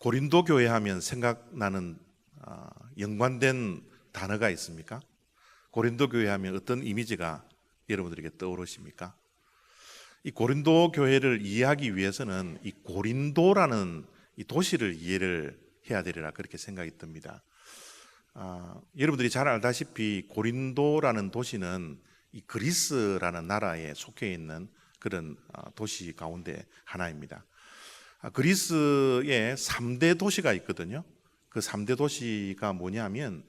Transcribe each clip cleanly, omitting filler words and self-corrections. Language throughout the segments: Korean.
고린도 교회 하면 생각나는 연관된 단어가 있습니까? 고린도 교회 하면 어떤 이미지가 여러분들에게 떠오르십니까? 이 고린도 교회를 이해하기 위해서는 이 고린도라는 이 도시를 이해를 해야 되리라 그렇게 생각이 듭니다. 여러분들이 잘 알다시피 고린도라는 도시는 이 그리스라는 나라에 속해 있는 그런 도시 가운데 하나입니다. 그리스에 3대 도시가 있거든요. 그 3대 도시가 뭐냐면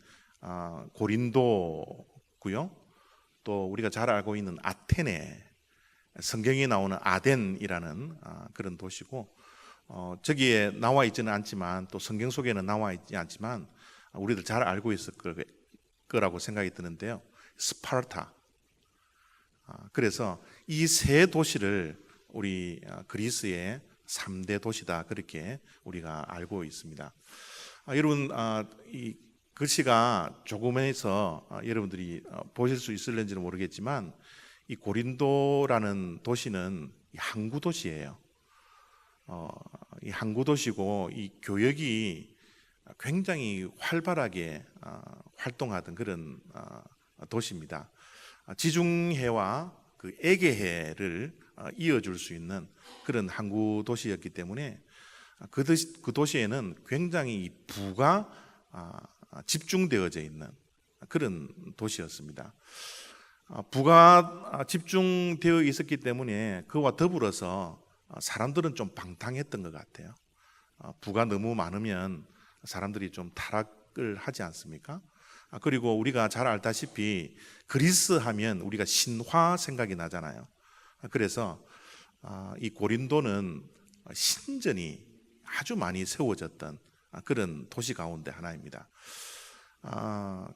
고린도고요. 또 우리가 잘 알고 있는 아테네, 성경에 나오는 아덴이라는 그런 도시고, 저기에 나와 있지는 않지만 또 성경 속에는 나와 있지 않지만 우리들 잘 알고 있을 거라고 생각이 드는데요. 스파르타. 그래서 이 세 도시를 우리 그리스의 3대 도시다 그렇게 우리가 알고 있습니다. 여러분, 이 글씨가 조금해서 여러분들이 보실 수 있을는지는 모르겠지만 이 고린도라는 도시는 항구 도시예요. 이 항구 도시고 이 교역이 굉장히 활발하게 활동하던 그런 도시입니다. 지중해와 그 에게해를 이어줄 수 있는 그런 항구 도시였기 때문에 그 도시에는 굉장히 부가 집중되어져 있는 그런 도시였습니다. 부가 집중되어 있었기 때문에 그와 더불어서 사람들은 좀 방탕했던 것 같아요. 부가 너무 많으면 사람들이 좀 타락을 하지 않습니까? 그리고 우리가 잘 알다시피 그리스 하면 우리가 신화 생각이 나잖아요. 그래서 이 고린도는 신전이 아주 많이 세워졌던 그런 도시 가운데 하나입니다.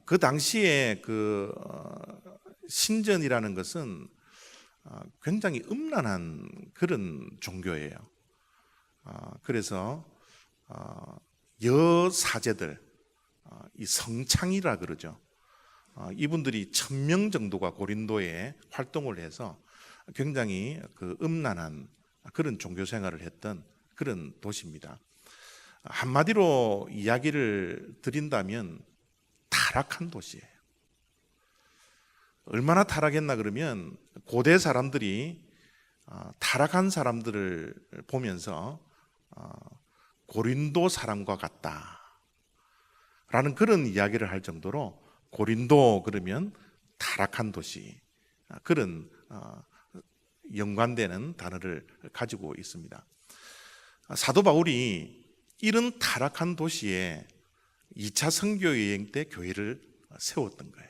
그 당시에 그 신전이라는 것은 굉장히 음란한 그런 종교예요. 그래서 여사제들, 이 성창이라 그러죠. 이분들이 1000명 정도가 고린도에 활동을 해서 굉장히 그 음란한 그런 종교 생활을 했던 그런 도시입니다. 한마디로 이야기를 드린다면 타락한 도시예요. 얼마나 타락했나 그러면 고대 사람들이 타락한 사람들을 보면서 고린도 사람과 같다라는 그런 이야기를 할 정도로 고린도 그러면 타락한 도시, 그런 연관되는 단어를 가지고 있습니다. 사도 바울이 이런 타락한 도시에 2차 선교 여행 때 교회를 세웠던 거예요.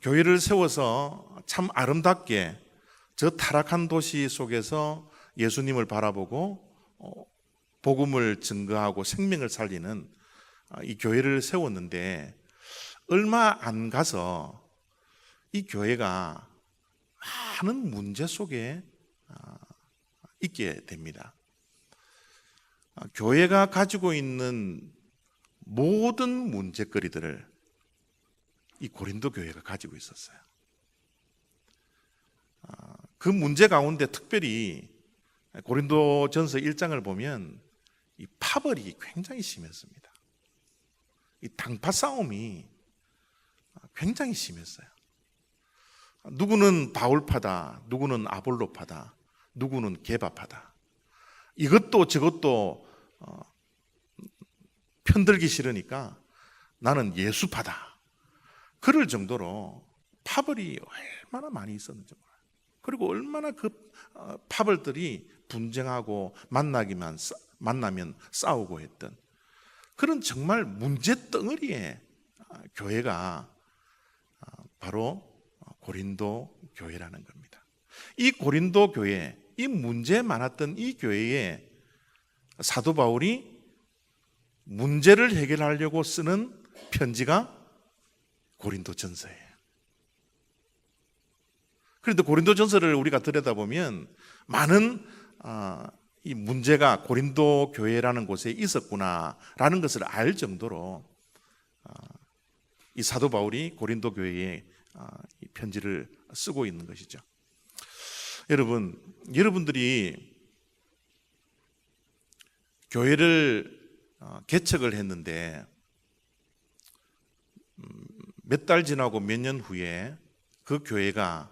교회를 세워서 참 아름답게 저 타락한 도시 속에서 예수님을 바라보고 복음을 증거하고 생명을 살리는 이 교회를 세웠는데 얼마 안 가서 이 교회가 많은 문제 속에 있게 됩니다. 교회가 가지고 있는 모든 문제거리들을 이 고린도 교회가 가지고 있었어요. 그 문제 가운데 특별히 고린도전서 1장을 보면 이 파벌이 굉장히 심했습니다. 이 당파 싸움이 굉장히 심했어요. 누구는 바울파다, 누구는 아볼로파다, 누구는 게바파다. 이것도 저것도 편들기 싫으니까 나는 예수파다. 그럴 정도로 파벌이 얼마나 많이 있었는지 몰라요. 그리고 얼마나 그 파벌들이 분쟁하고 만나면 싸우고 했던 그런 정말 문제 덩어리의 교회가 바로 고린도 교회라는 겁니다. 이 고린도 교회, 이 문제 많았던 이 교회에 사도 바울이 문제를 해결하려고 쓰는 편지가 고린도전서예요. 그런데 고린도전서를 우리가 들여다보면 많은 이 문제가 고린도 교회라는 곳에 있었구나라는 것을 알 정도로 이 사도 바울이 고린도 교회에 이 편지를 쓰고 있는 것이죠. 여러분들이 교회를 개척을 했는데 몇 달 지나고 몇 년 후에 그 교회가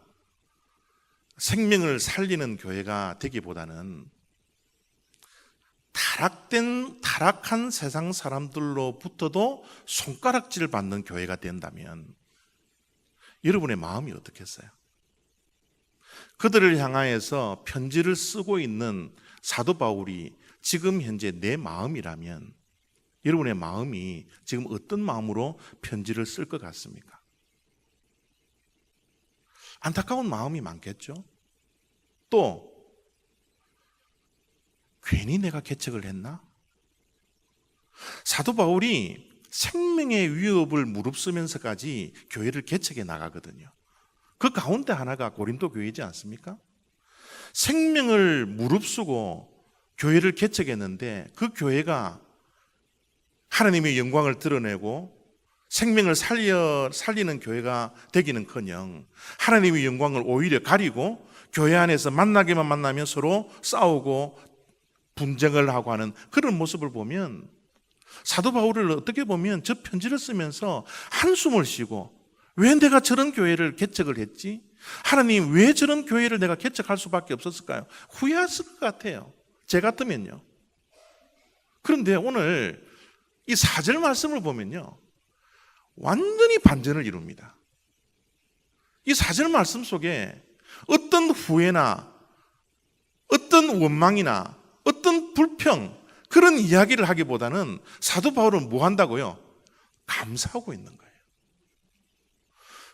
생명을 살리는 교회가 되기보다는 타락한 세상 사람들로부터도 손가락질 받는 교회가 된다면 여러분의 마음이 어떻겠어요? 그들을 향하여서 편지를 쓰고 있는 사도 바울이 지금 현재 내 마음이라면 여러분의 마음이 지금 어떤 마음으로 편지를 쓸 것 같습니까? 안타까운 마음이 많겠죠? 또 괜히 내가 개척을 했나? 사도 바울이 생명의 위협을 무릅쓰면서까지 교회를 개척해 나가거든요. 그 가운데 하나가 고린도 교회이지 않습니까? 생명을 무릅쓰고 교회를 개척했는데 그 교회가 하나님의 영광을 드러내고 생명을 살리는 교회가 되기는커녕 하나님의 영광을 오히려 가리고 교회 안에서 만나기만 만나면 서로 싸우고 분쟁을 하고 하는 그런 모습을 보면 사도 바울을 어떻게 보면 저 편지를 쓰면서 한숨을 쉬고 왜 내가 저런 교회를 개척을 했지? 하나님 왜 저런 교회를 내가 개척할 수밖에 없었을까요? 후회했을 것 같아요. 제 같으면요. 그런데 오늘 이 4절 말씀을 보면요, 완전히 반전을 이룹니다. 이 4절 말씀 속에 어떤 후회나 어떤 원망이나 어떤 불평 그런 이야기를 하기보다는 사도 바울은 뭐 한다고요? 감사하고 있는 거예요.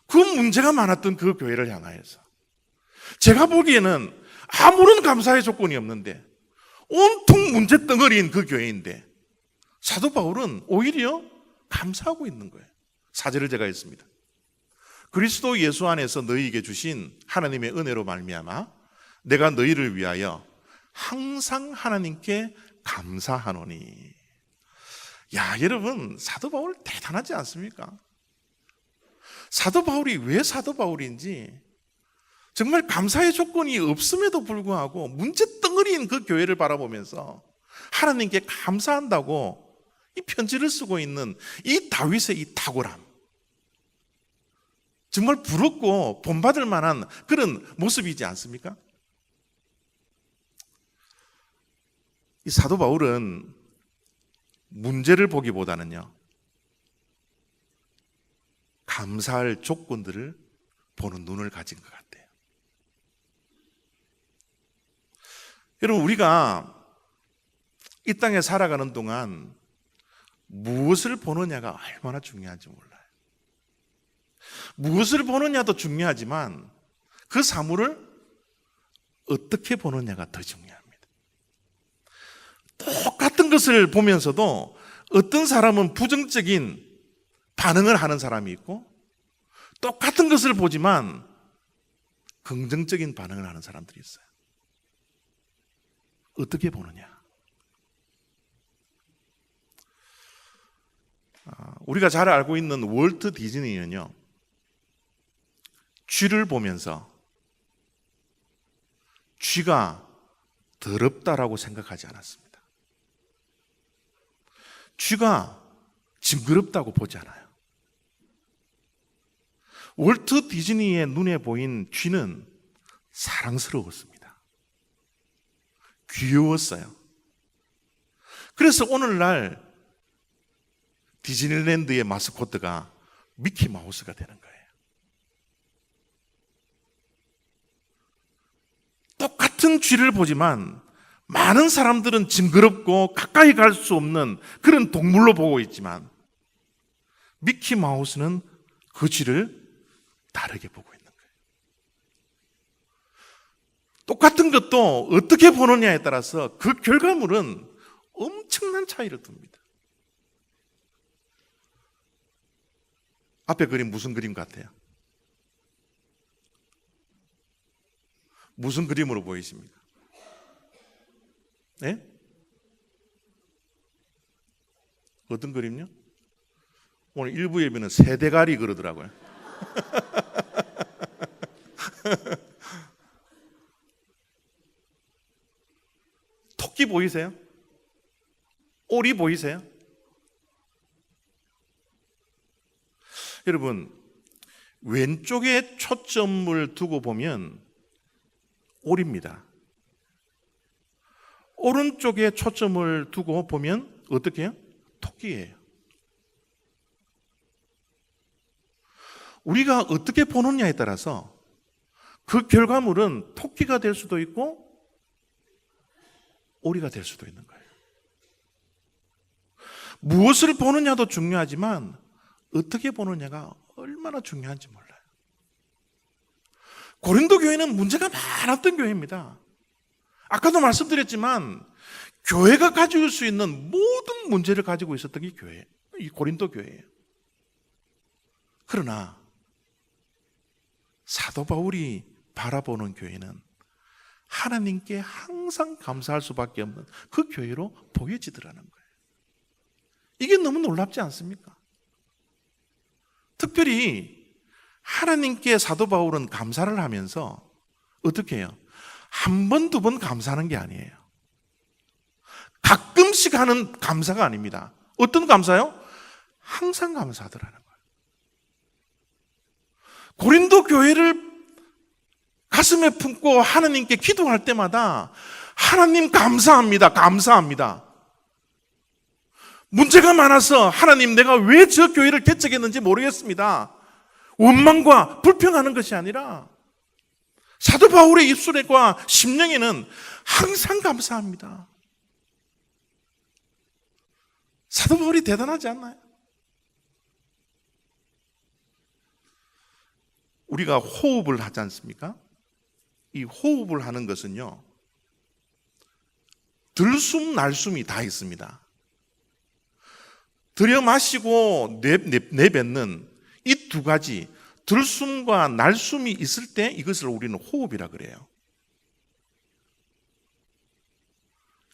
그 문제가 많았던 그 교회를 향하여서 제가 보기에는 아무런 감사의 조건이 없는데 온통 문제 덩어리인 그 교회인데 사도 바울은 오히려 감사하고 있는 거예요. 4절을 제가 읽습니다. 그리스도 예수 안에서 너희에게 주신 하나님의 은혜로 말미암아 내가 너희를 위하여 항상 하나님께 감사하노니. 야, 여러분, 사도 바울 대단하지 않습니까? 사도 바울이 왜 사도 바울인지 정말 감사의 조건이 없음에도 불구하고 문제 덩어리인 그 교회를 바라보면서 하나님께 감사한다고 이 편지를 쓰고 있는 이 다윗의 이 탁월함, 정말 부럽고 본받을 만한 그런 모습이지 않습니까? 이 사도 바울은 문제를 보기보다는요, 감사할 조건들을 보는 눈을 가진 것 같아요. 여러분, 우리가 이 땅에 살아가는 동안 무엇을 보느냐가 얼마나 중요한지 몰라요. 무엇을 보느냐도 중요하지만 그 사물을 어떻게 보느냐가 더 중요합니다. 똑같은 것을 보면서도 어떤 사람은 부정적인 반응을 하는 사람이 있고 똑같은 것을 보지만 긍정적인 반응을 하는 사람들이 있어요. 어떻게 보느냐? 우리가 잘 알고 있는 월트 디즈니는요, 쥐를 보면서 쥐가 더럽다라고 생각하지 않았습니다. 쥐가 징그럽다고 보지 않아요. 월트 디즈니의 눈에 보인 쥐는 사랑스러웠습니다. 귀여웠어요. 그래서 오늘날 디즈니랜드의 마스코트가 미키 마우스가 되는 거예요. 똑같은 쥐를 보지만 많은 사람들은 징그럽고 가까이 갈 수 없는 그런 동물로 보고 있지만 미키 마우스는 그 쥐를 다르게 보고 있는 거예요. 똑같은 것도 어떻게 보느냐에 따라서 그 결과물은 엄청난 차이를 둡니다. 앞에 그림 무슨 그림 같아요? 무슨 그림으로 보이십니까? 네? 어떤 그림요? 오늘 일부 예배는 세대가리 그러더라고요. 토끼 보이세요? 올이 보이세요? 여러분, 왼쪽에 초점을 두고 보면 올입니다. 오른쪽에 초점을 두고 보면 어떻게 해요? 토끼예요. 우리가 어떻게 보느냐에 따라서 그 결과물은 토끼가 될 수도 있고 오리가 될 수도 있는 거예요. 무엇을 보느냐도 중요하지만 어떻게 보느냐가 얼마나 중요한지 몰라요. 고린도 교회는 문제가 많았던 교회입니다. 아까도 말씀드렸지만 교회가 가질 수 있는 모든 문제를 가지고 있었던 게 교회, 이 고린도 교회예요. 그러나 사도 바울이 바라보는 교회는 하나님께 항상 감사할 수밖에 없는 그 교회로 보여지더라는 거예요. 이게 너무 놀랍지 않습니까? 특별히 하나님께 사도 바울은 감사를 하면서 어떻게 해요? 한 번, 두 번 감사하는 게 아니에요. 가끔씩 하는 감사가 아닙니다. 어떤 감사요? 항상 감사하더라는 거예요. 고린도 교회를 가슴에 품고 하나님께 기도할 때마다 하나님 감사합니다. 감사합니다. 문제가 많아서 하나님 내가 왜 저 교회를 개척했는지 모르겠습니다. 원망과 불평하는 것이 아니라 사도 바울의 입술과 심령에는 항상 감사합니다. 사도 바울이 대단하지 않나요? 우리가 호흡을 하지 않습니까? 이 호흡을 하는 것은요, 들숨 날숨이 다 있습니다. 들여 마시고 내뱉는 이 두 가지, 들숨과 날숨이 있을 때 이것을 우리는 호흡이라 그래요.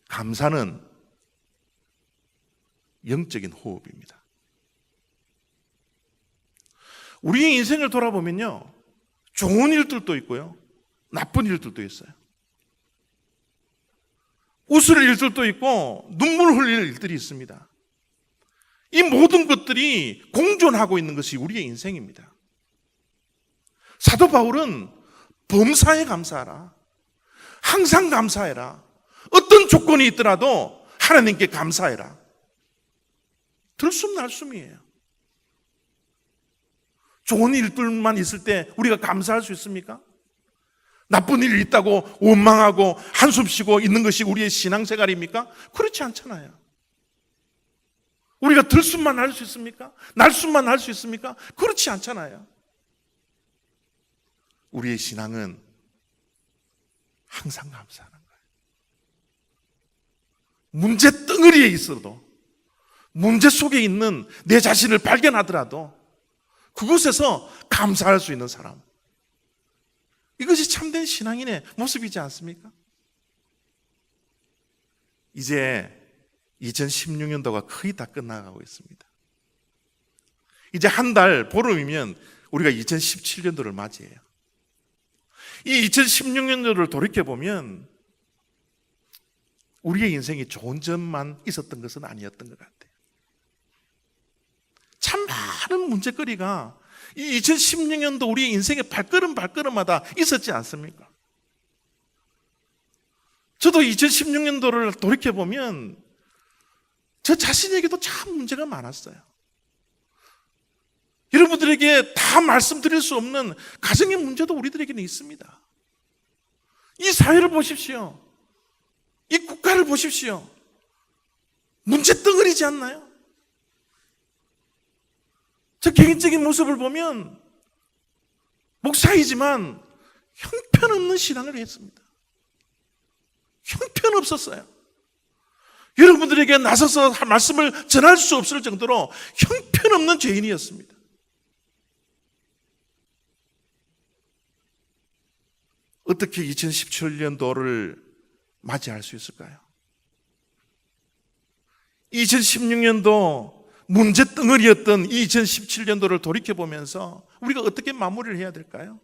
감사는 영적인 호흡입니다. 우리의 인생을 돌아보면요, 좋은 일들도 있고요, 나쁜 일들도 있어요. 웃을 일들도 있고 눈물 흘릴 일들이 있습니다. 이 모든 것들이 공존하고 있는 것이 우리의 인생입니다. 사도 바울은 범사에 감사하라, 항상 감사해라, 어떤 조건이 있더라도 하나님께 감사해라. 들숨 날숨이에요. 좋은 일들만 있을 때 우리가 감사할 수 있습니까? 나쁜 일이 있다고 원망하고 한숨 쉬고 있는 것이 우리의 신앙생활입니까? 그렇지 않잖아요. 우리가 들숨만 할 수 있습니까? 날숨만 할 수 있습니까? 그렇지 않잖아요. 우리의 신앙은 항상 감사하는 거예요. 문제 덩어리에 있어도, 문제 속에 있는 내 자신을 발견하더라도 그곳에서 감사할 수 있는 사람, 이것이 참된 신앙인의 모습이지 않습니까? 이제 2016년도가 거의 다 끝나가고 있습니다. 이제 한 달 보름이면 우리가 2017년도를 맞이해요. 이 2016년도를 돌이켜보면 우리의 인생이 좋은 점만 있었던 것은 아니었던 것 같아요. 참 많은 문제거리가 이 2016년도 우리의 인생의 발걸음마다 있었지 않습니까? 저도 2016년도를 돌이켜보면 저 자신에게도 참 문제가 많았어요. 여러분들에게 다 말씀드릴 수 없는 가정의 문제도 우리들에게는 있습니다. 이 사회를 보십시오. 이 국가를 보십시오. 문제 덩어리지 않나요? 저 개인적인 모습을 보면 목사이지만 형편없는 신앙을 했습니다. 형편없었어요. 여러분들에게 나서서 말씀을 전할 수 없을 정도로 형편없는 죄인이었습니다. 어떻게 2017년도를 맞이할 수 있을까요? 2016년도 문제 덩어리였던 2017년도를 돌이켜보면서 우리가 어떻게 마무리를 해야 될까요?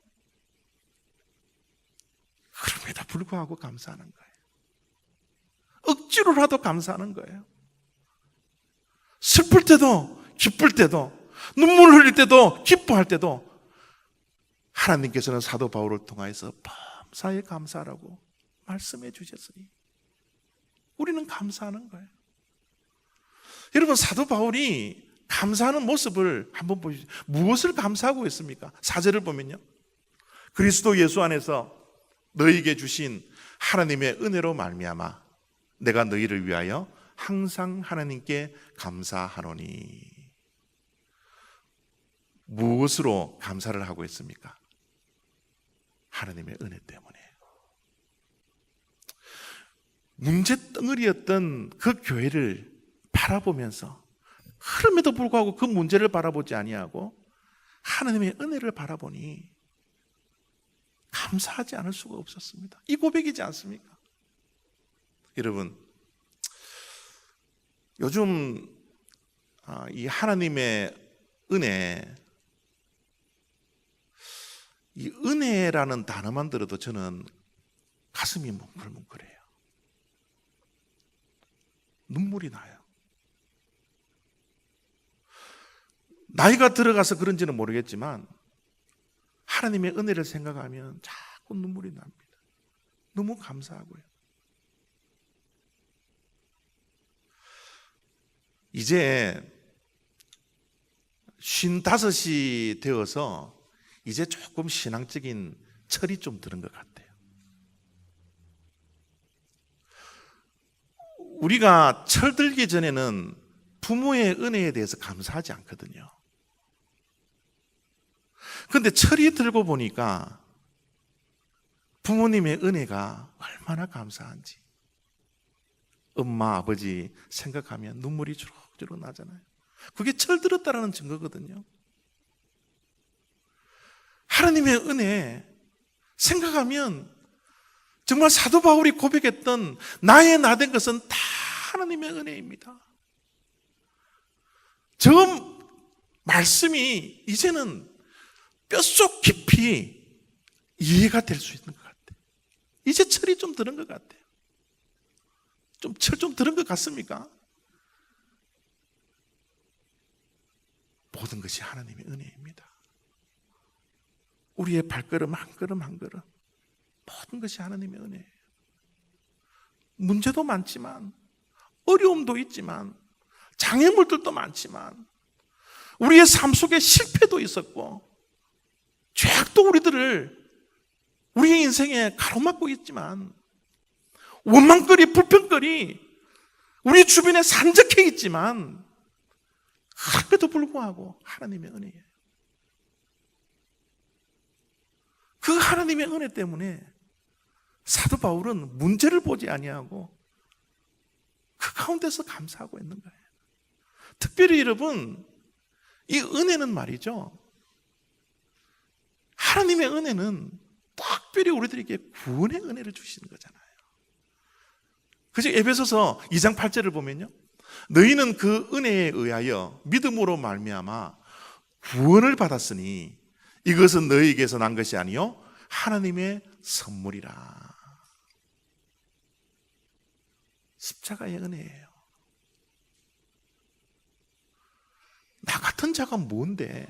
그럼에도 불구하고 감사하는 거예요. 억지로라도 감사하는 거예요. 슬플 때도 기쁠 때도 눈물 흘릴 때도 기뻐할 때도 하나님께서는 사도 바울을 통하여서 범사에 감사하라고 말씀해 주셨으니 우리는 감사하는 거예요. 여러분, 사도 바울이 감사하는 모습을 한번 보십시오. 무엇을 감사하고 있습니까? 4절을 보면요, 그리스도 예수 안에서 너희에게 주신 하나님의 은혜로 말미암아 내가 너희를 위하여 항상 하나님께 감사하노니. 무엇으로 감사를 하고 있습니까? 하나님의 은혜 때문에. 문제 덩어리였던 그 교회를 바라보면서 흐름에도 불구하고 그 문제를 바라보지 아니하고 하나님의 은혜를 바라보니 감사하지 않을 수가 없었습니다. 이 고백이지 않습니까? 여러분, 요즘 이 하나님의 은혜, 이 은혜라는 단어만 들어도 저는 가슴이 뭉클뭉클해요. 눈물이 나요. 나이가 들어가서 그런지는 모르겠지만 하나님의 은혜를 생각하면 자꾸 눈물이 납니다. 너무 감사하고요. 이제 55이 되어서 이제 조금 신앙적인 철이 좀 드는 것 같아요. 우리가 철들기 전에는 부모의 은혜에 대해서 감사하지 않거든요. 그런데 철이 들고 보니까 부모님의 은혜가 얼마나 감사한지 엄마, 아버지 생각하면 눈물이 주룩주룩 나잖아요. 그게 철들었다라는 증거거든요. 하나님의 은혜 생각하면 정말 사도 바울이 고백했던 나의 나 된 것은 다 하나님의 은혜입니다. 저 말씀이 이제는 뼛속 깊이 이해가 될 수 있는 것 같아요. 이제 철이 좀 들은 것 같아요. 철 좀 들은 것 같습니까? 모든 것이 하나님의 은혜입니다. 우리의 발걸음 한 걸음 한 걸음 모든 것이 하나님의 은혜예요. 문제도 많지만 어려움도 있지만 장애물들도 많지만 우리의 삶 속에 실패도 있었고 죄악도 우리의 인생에 가로막고 있지만 원망거리, 불평거리 우리 주변에 산적해 있지만 그럼에도 불구하고 하나님의 은혜예요. 그 하나님의 은혜 때문에 사도 바울은 문제를 보지 아니하고 그 가운데서 감사하고 있는 거예요. 특별히 여러분, 이 은혜는 말이죠, 하나님의 은혜는 특별히 우리들에게 구원의 은혜를 주시는 거잖아요. 그죠? 에베소서 2장 8절을 보면요, 너희는 그 은혜에 의하여 믿음으로 말미암아 구원을 받았으니 이것은 너희에게서 난 것이 아니요 하나님의 선물이라. 십자가의 은혜예요. 나 같은 자가 뭔데?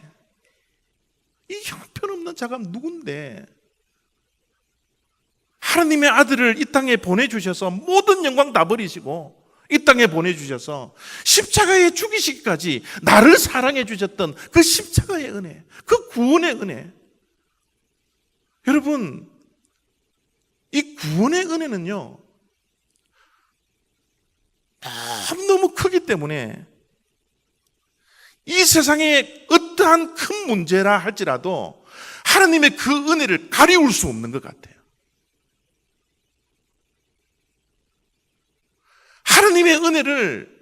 이 형편없는 자가 누군데? 하나님의 아들을 이 땅에 보내주셔서 모든 영광 다 버리시고 이 땅에 보내주셔서 십자가에 죽이시기까지 나를 사랑해 주셨던 그 십자가의 은혜, 그 구원의 은혜. 여러분, 이 구원의 은혜는요 너무 크기 때문에 이 세상에 어떠한 큰 문제라 할지라도 하나님의 그 은혜를 가리울 수 없는 것 같아요. 하나님의 은혜를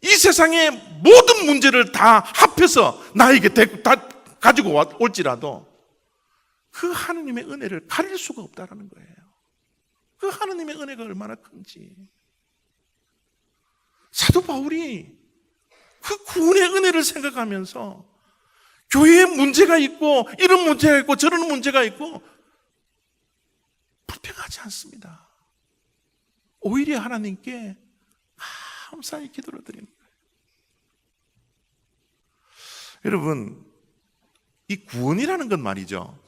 이 세상의 모든 문제를 다 합해서 나에게 다 가지고 올지라도 그 하나님의 은혜를 가릴 수가 없다는 거예요. 그 하나님의 은혜가 얼마나 큰지. 사도 바울이 그 구원의 은혜를 생각하면서 교회에 문제가 있고 이런 문제가 있고 저런 문제가 있고 불평하지 않습니다. 오히려 하나님께 감사의 기도를 드리는 거예요. 여러분, 이 구원이라는 건 말이죠,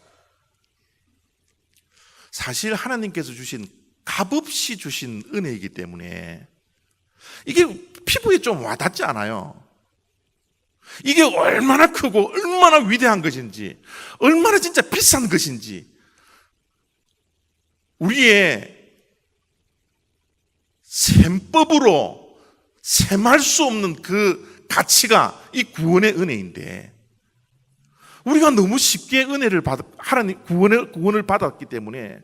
사실 하나님께서 주신 값없이 주신 은혜이기 때문에 이게 피부에 좀 와닿지 않아요. 이게 얼마나 크고 얼마나 위대한 것인지, 얼마나 진짜 비싼 것인지, 우리의 셈법으로 셈할 수 없는 그 가치가 이 구원의 은혜인데, 우리가 너무 쉽게 하나님 구원을 받았기 때문에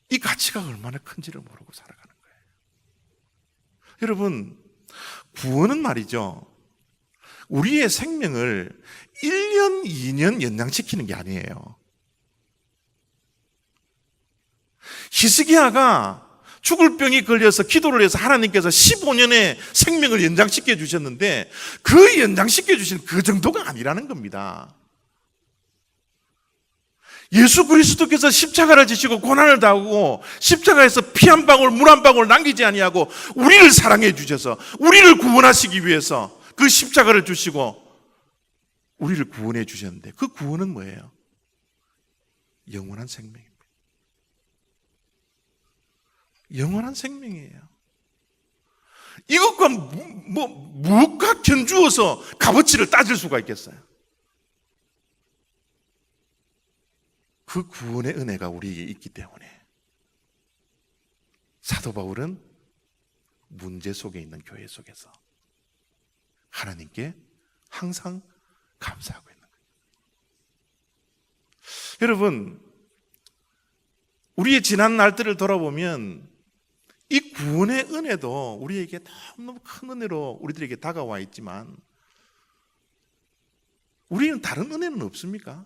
이 가치가 얼마나 큰지를 모르고 살아가는 거예요. 여러분, 구원은 말이죠, 우리의 생명을 1년, 2년 연장시키는 게 아니에요. 히스기야가 죽을 병이 걸려서 기도를 해서 하나님께서 15년의 생명을 연장시켜 주셨는데, 그 연장시켜 주신 그 정도가 아니라는 겁니다. 예수 그리스도께서 십자가를 지시고 고난을 당하고 십자가에서 피 한 방울 물 한 방울 남기지 아니하고 우리를 사랑해 주셔서 우리를 구원하시기 위해서 그 십자가를 주시고 우리를 구원해 주셨는데, 그 구원은 뭐예요? 영원한 생명입니다. 영원한 생명이에요. 이것과 무엇과 견주어서 값어치를 따질 수가 있겠어요? 그 구원의 은혜가 우리에게 있기 때문에 사도 바울은 문제 속에 있는 교회 속에서 하나님께 항상 감사하고 있는 거예요. 여러분, 우리의 지난 날들을 돌아보면 이 구원의 은혜도 우리에게 너무 큰 은혜로 우리들에게 다가와 있지만, 우리는 다른 은혜는 없습니까?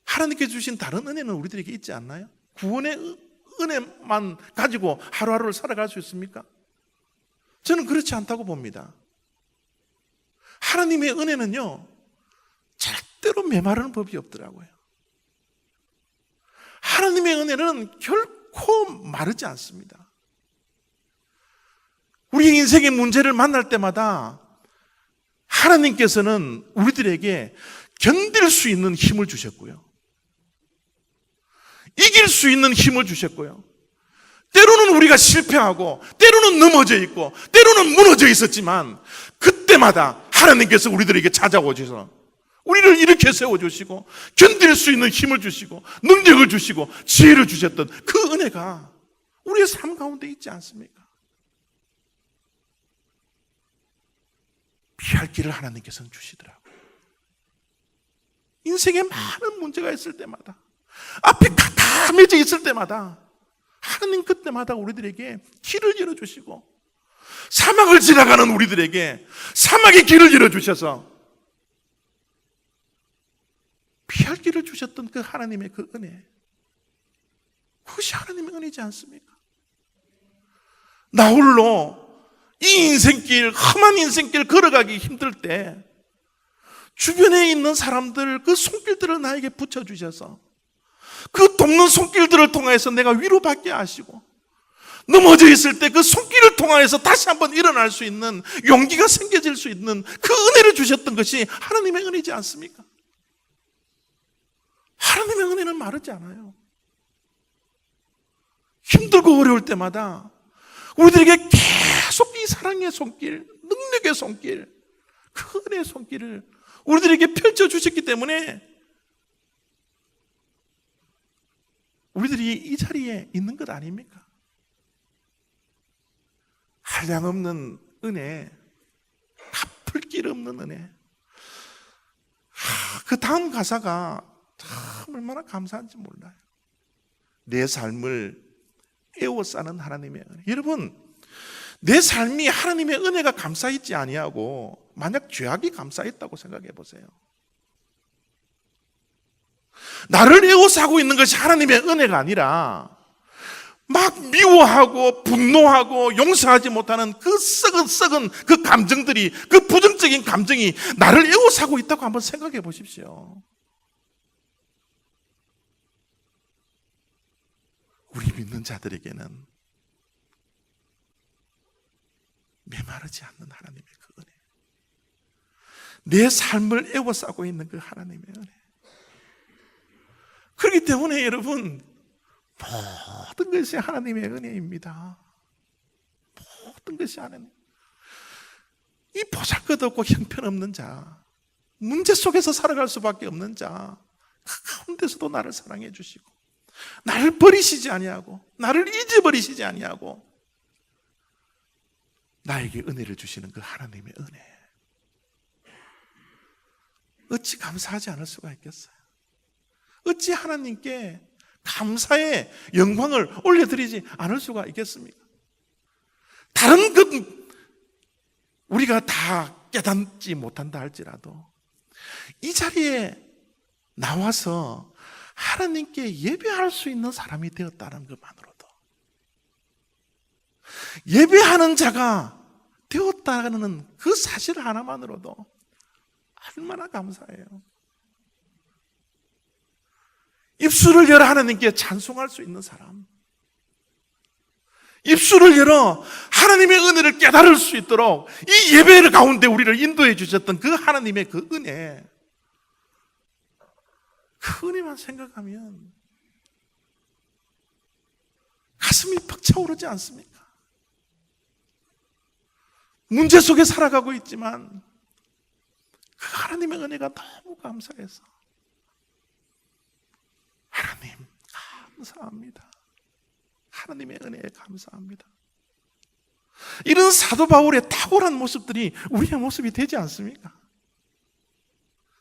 하나님께 주신 다른 은혜는 우리들에게 있지 않나요? 구원의 은혜만 가지고 하루하루를 살아갈 수 있습니까? 저는 그렇지 않다고 봅니다. 하나님의 은혜는요, 절대로 메마르는 법이 없더라고요. 하나님의 은혜는 결코 마르지 않습니다. 우리의 인생의 문제를 만날 때마다 하나님께서는 우리들에게 견딜 수 있는 힘을 주셨고요, 이길 수 있는 힘을 주셨고요, 때로는 우리가 실패하고 때로는 넘어져 있고 때로는 무너져 있었지만, 그때마다 하나님께서 우리들에게 찾아오셔서 우리를 일으켜 세워주시고 견딜 수 있는 힘을 주시고 능력을 주시고 지혜를 주셨던 그 은혜가 우리의 삶 가운데 있지 않습니까? 피할 길을 하나님께서는 주시더라고요. 인생에 많은 문제가 있을 때마다, 앞이 캄캄해져 있을 때마다 하나님 그때마다 우리들에게 길을 열어주시고, 사막을 지나가는 우리들에게 사막의 길을 열어주셔서 피할 길을 주셨던 그 하나님의 그 은혜, 그것이 하나님의 은혜지 않습니까? 나 홀로 이 인생길, 험한 인생길 걸어가기 힘들 때 주변에 있는 사람들 그 손길들을 나에게 붙여주셔서 그 돕는 손길들을 통해서 내가 위로받게 하시고, 넘어져 있을 때 그 손길을 통해서 다시 한번 일어날 수 있는 용기가 생겨질 수 있는 그 은혜를 주셨던 것이 하나님의 은혜지 않습니까? 하나님의 은혜는 마르지 않아요. 힘들고 어려울 때마다 우리들에게 계속 이 사랑의 손길, 능력의 손길, 그 은혜의 손길을 우리들에게 펼쳐주셨기 때문에 우리들이 이 자리에 있는 것 아닙니까? 한량없는 은혜, 갚을 길 없는 은혜. 그 다음 가사가 참 얼마나 감사한지 몰라요. 내 삶을 애워싸는 하나님의 은혜. 여러분, 내 삶이 하나님의 은혜가 감싸있지 아니하고 만약 죄악이 감싸있다고 생각해 보세요. 나를 애워싸고 있는 것이 하나님의 은혜가 아니라 막 미워하고 분노하고 용서하지 못하는 그 썩은 그 감정들이, 그 부정적인 감정이 나를 애워싸고 있다고 한번 생각해 보십시오. 우리 믿는 자들에게는 메마르지 않는 하나님의 그 은혜, 내 삶을 에워싸고 있는 그 하나님의 은혜. 그렇기 때문에 여러분, 모든 것이 하나님의 은혜입니다. 모든 것이 하나님. 이 보잘것없고 형편없는 자, 문제 속에서 살아갈 수밖에 없는 자, 그 가운데서도 나를 사랑해 주시고 나를 버리시지 아니하고 나를 잊어버리시지 아니하고 나에게 은혜를 주시는 그 하나님의 은혜, 어찌 감사하지 않을 수가 있겠어요? 어찌 하나님께 감사의 영광을 올려드리지 않을 수가 있겠습니까? 다른 것 우리가 다 깨닫지 못한다 할지라도 이 자리에 나와서 하나님께 예배할 수 있는 사람이 되었다는 것만으로도, 예배하는 자가 되었다는 그 사실 하나만으로도 얼마나 감사해요. 입술을 열어 하나님께 찬송할 수 있는 사람, 입술을 열어 하나님의 은혜를 깨달을 수 있도록 이 예배 가운데 우리를 인도해 주셨던 그 하나님의 그 은혜, 그 은혜만 생각하면 가슴이 벅차오르지 않습니까? 문제 속에 살아가고 있지만 그 하나님의 은혜가 너무 감사해서 하나님 감사합니다. 하나님의 은혜에 감사합니다. 이런 사도 바울의 탁월한 모습들이 우리의 모습이 되지 않습니까?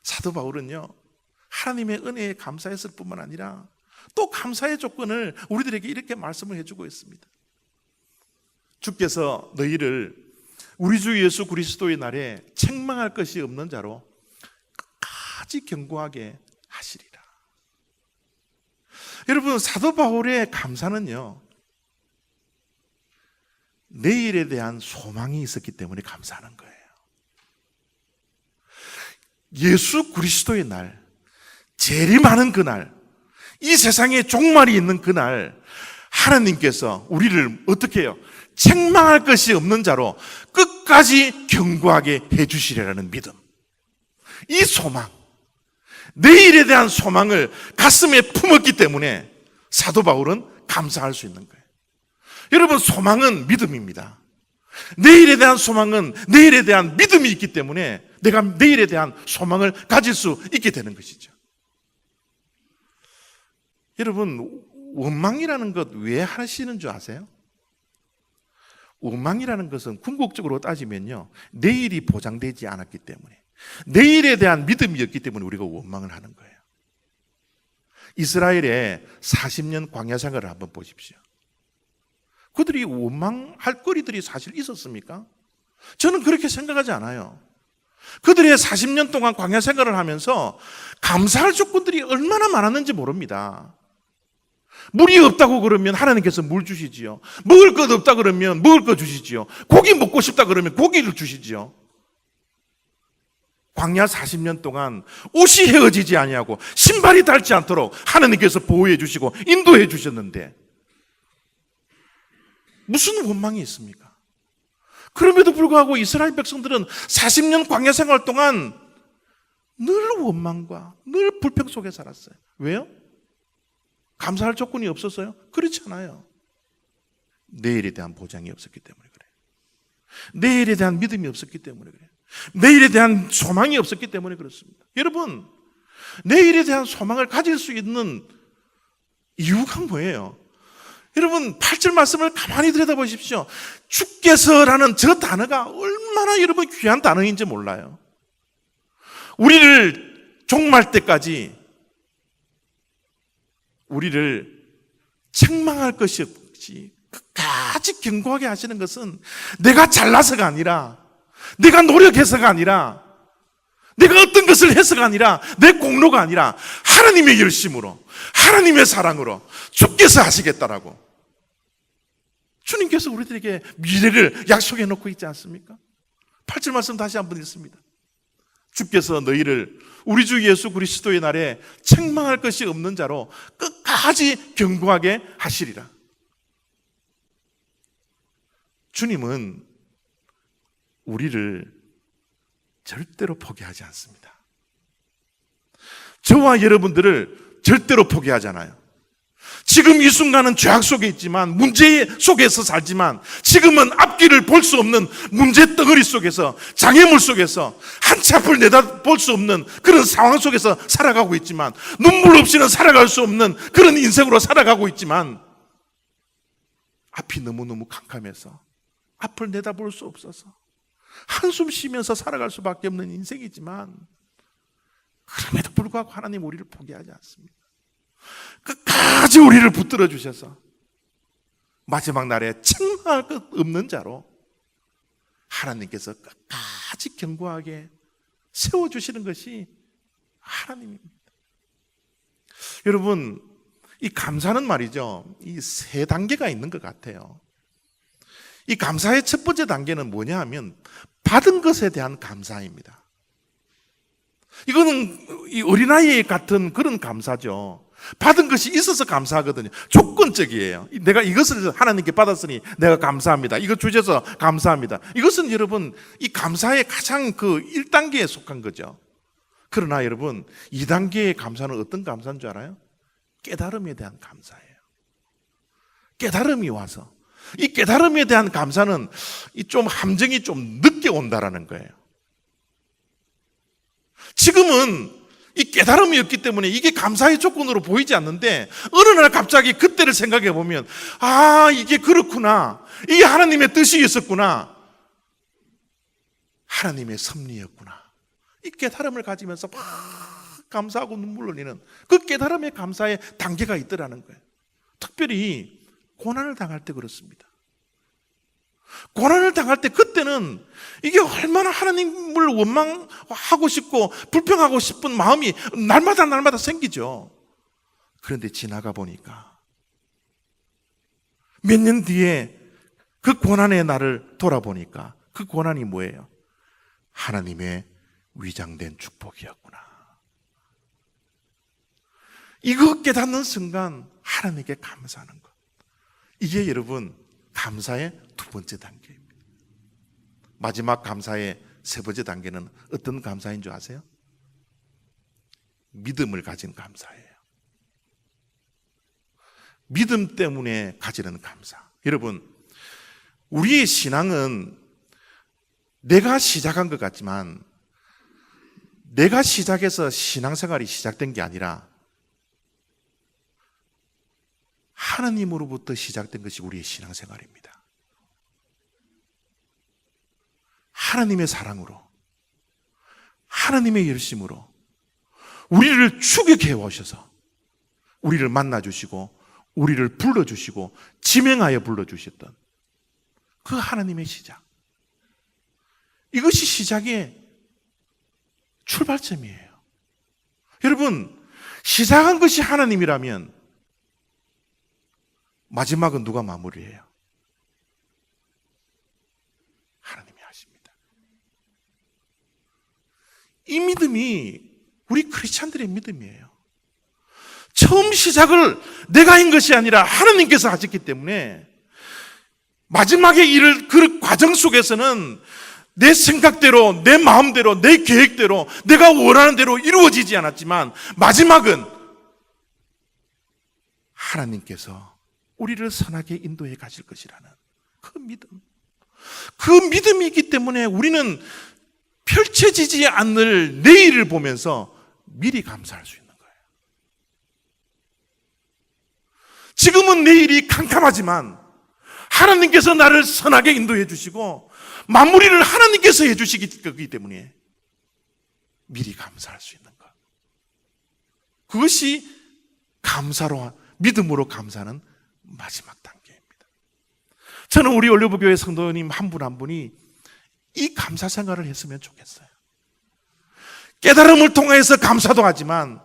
사도 바울은요, 하나님의 은혜에 감사했을 뿐만 아니라 또 감사의 조건을 우리들에게 이렇게 말씀을 해주고 있습니다. 주께서 너희를 우리 주 예수 그리스도의 날에 책망할 것이 없는 자로 끝까지 견고하게 하시리라. 여러분, 사도 바울의 감사는요, 내일에 대한 소망이 있었기 때문에 감사하는 거예요. 예수 그리스도의 날, 재림하는 그날, 이 세상에 종말이 있는 그날 하나님께서 우리를 어떻게 해요? 책망할 것이 없는 자로 끝까지 견고하게 해주시리라는 믿음, 이 소망, 내일에 대한 소망을 가슴에 품었기 때문에 사도 바울은 감사할 수 있는 거예요. 여러분, 소망은 믿음입니다. 내일에 대한 소망은 내일에 대한 믿음이 있기 때문에 내가 내일에 대한 소망을 가질 수 있게 되는 것이죠. 여러분, 원망이라는 것 왜 하시는 줄 아세요? 원망이라는 것은 궁극적으로 따지면요, 내일이 보장되지 않았기 때문에, 내일에 대한 믿음이 없기 때문에 우리가 원망을 하는 거예요. 이스라엘의 40년 광야 생활을 한번 보십시오. 그들이 원망할 거리들이 사실 있었습니까? 저는 그렇게 생각하지 않아요. 그들의 40년 동안 광야 생활을 하면서 감사할 조건들이 얼마나 많았는지 모릅니다. 물이 없다고 그러면 하나님께서 물 주시지요. 먹을 것 없다 그러면 먹을 것 주시지요. 고기 먹고 싶다 그러면 고기를 주시지요. 광야 40년 동안 옷이 헤어지지 아니하고 신발이 닳지 않도록 하나님께서 보호해 주시고 인도해 주셨는데 무슨 원망이 있습니까? 그럼에도 불구하고 이스라엘 백성들은 40년 광야 생활 동안 늘 원망과 늘 불평 속에 살았어요. 왜요? 감사할 조건이 없었어요? 그렇지 않아요. 내일에 대한 보장이 없었기 때문에 그래요. 내일에 대한 믿음이 없었기 때문에 그래요. 내일에 대한 소망이 없었기 때문에 그렇습니다. 여러분, 내일에 대한 소망을 가질 수 있는 이유가 뭐예요? 여러분, 8절 말씀을 가만히 들여다보십시오. 주께서라는 저 단어가 얼마나 여러분 귀한 단어인지 몰라요. 우리를 종말 때까지 우리를 책망할 것이 없이 끝까지 견고하게 하시는 것은 내가 잘나서가 아니라, 내가 노력해서가 아니라, 내가 어떤 것을 해서가 아니라, 내 공로가 아니라 하나님의 열심으로, 하나님의 사랑으로 주께서 하시겠다라고 주님께서 우리들에게 미래를 약속해 놓고 있지 않습니까? 8절 말씀 다시 한번 읽습니다. 주께서 너희를 우리 주 예수 그리스도의 날에 책망할 것이 없는 자로 끝까지 견고하게 하시리라. 주님은 우리를 절대로 포기하지 않습니다. 저와 여러분들을 절대로 포기하잖아요. 지금 이 순간은 죄악 속에 있지만, 문제 속에서 살지만, 지금은 앞길을 볼 수 없는 문제 덩어리 속에서, 장애물 속에서 한 치 앞을 내다볼 수 없는 그런 상황 속에서 살아가고 있지만, 눈물 없이는 살아갈 수 없는 그런 인생으로 살아가고 있지만, 앞이 너무너무 캄캄해서 앞을 내다볼 수 없어서 한숨 쉬면서 살아갈 수밖에 없는 인생이지만, 그럼에도 불구하고 하나님 우리를 포기하지 않습니다. 끝까지 우리를 붙들어 주셔서 마지막 날에 청할 것 없는 자로 하나님께서 끝까지 견고하게 세워주시는 것이 하나님입니다. 여러분, 이 감사는 말이죠, 이 세 단계가 있는 것 같아요. 이 감사의 첫 번째 단계는 뭐냐 하면 받은 것에 대한 감사입니다. 이거는 이 어린아이 같은 그런 감사죠. 받은 것이 있어서 감사하거든요. 조건적이에요. 내가 이것을 하나님께 받았으니 내가 감사합니다. 이거 주셔서 감사합니다. 이것은 여러분 이 감사의 가장 그 1단계에 속한 거죠. 그러나 여러분 2단계의 감사는 어떤 감사인 줄 알아요? 깨달음에 대한 감사예요. 깨달음이 와서, 이 깨달음에 대한 감사는 좀 함정이 좀 늦게 온다라는 거예요. 지금은 이 깨달음이 없기 때문에 이게 감사의 조건으로 보이지 않는데, 어느 날 갑자기 그때를 생각해 보면, 아, 이게 그렇구나, 이게 하나님의 뜻이 있었구나, 하나님의 섭리였구나, 이 깨달음을 가지면서 막 감사하고 눈물 흘리는 그 깨달음의 감사의 단계가 있더라는 거예요. 특별히 고난을 당할 때 그렇습니다. 고난을 당할 때 그때는 이게 얼마나 하나님을 원망하고 싶고 불평하고 싶은 마음이 날마다 생기죠. 그런데 지나가 보니까 몇 년 뒤에 그 고난의 날을 돌아보니까 그 고난이 뭐예요? 하나님의 위장된 축복이었구나. 이거 깨닫는 순간 하나님께 감사하는 것, 이게 여러분 감사의 두 번째 단계입니다. 마지막 감사의 세 번째 단계는 어떤 감사인 줄 아세요? 믿음을 가진 감사예요. 믿음 때문에 가지는 감사. 여러분, 우리의 신앙은 내가 시작한 것 같지만 내가 시작해서 신앙생활이 시작된 게 아니라 하나님으로부터 시작된 것이 우리의 신앙생활입니다. 하나님의 사랑으로, 하나님의 열심으로 우리를 추격해 오셔서 우리를 만나주시고 우리를 불러주시고 지명하여 불러주셨던 그 하나님의 시작, 이것이 시작의 출발점이에요. 여러분, 시작한 것이 하나님이라면 마지막은 누가 마무리해요? 하나님이 하십니다. 이 믿음이 우리 크리스찬들의 믿음이에요. 처음 시작을 내가 한 것이 아니라 하나님께서 하셨기 때문에 마지막에 이를 그 과정 속에서는 내 생각대로, 내 마음대로, 내 계획대로, 내가 원하는 대로 이루어지지 않았지만 마지막은 하나님께서 우리를 선하게 인도해 가실 것이라는 그 믿음, 그 믿음이 있기 때문에 우리는 펼쳐지지 않을 내일을 보면서 미리 감사할 수 있는 거예요. 지금은 내일이 캄캄하지만 하나님께서 나를 선하게 인도해 주시고 마무리를 하나님께서 해 주시기 때문에 미리 감사할 수 있는 것, 그것이 감사로, 믿음으로 감사하는 마지막 단계입니다. 저는 우리 올리브교회 성도님 한 분 한 분이 이 감사 생활을 했으면 좋겠어요. 깨달음을 통해서 감사도 하지만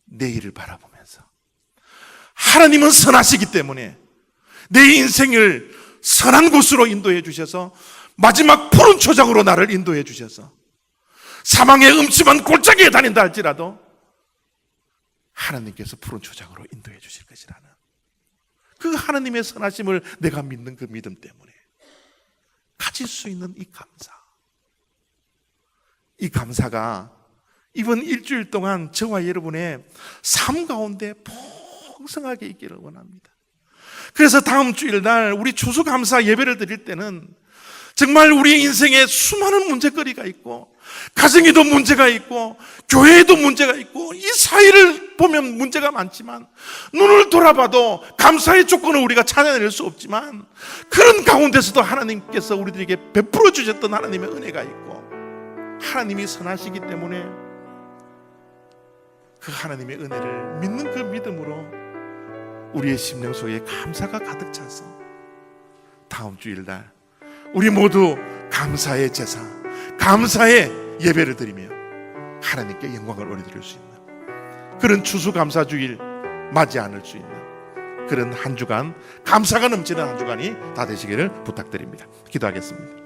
내일을 바라보면서 하나님은 선하시기 때문에 내 인생을 선한 곳으로 인도해 주셔서 마지막 푸른 초장으로 나를 인도해 주셔서 사망의 음침한 골짜기에 다닌다 할지라도 하나님께서 푸른 초장으로 인도해 주실 것이라는 그 하나님의 선하심을 내가 믿는 그 믿음 때문에 가질 수 있는 이 감사, 이 감사가 이번 일주일 동안 저와 여러분의 삶 가운데 풍성하게 있기를 원합니다. 그래서 다음 주일날 우리 추수감사 예배를 드릴 때는 정말 우리 인생에 수많은 문제거리가 있고, 가정에도 문제가 있고, 교회에도 문제가 있고, 이 사회를 보면 문제가 많지만, 눈을 돌아봐도 감사의 조건을 우리가 찾아낼 수 없지만, 그런 가운데서도 하나님께서 우리들에게 베풀어 주셨던 하나님의 은혜가 있고, 하나님이 선하시기 때문에 그 하나님의 은혜를 믿는 그 믿음으로 우리의 심령 속에 감사가 가득 차서 다음 주일날 우리 모두 감사의 제사, 감사의 예배를 드리며 하나님께 영광을 올려드릴 수 있는 그런 추수감사주일 맞이 않을 수 있는 그런 한 주간, 감사가 넘치는 한 주간이 다 되시기를 부탁드립니다. 기도하겠습니다.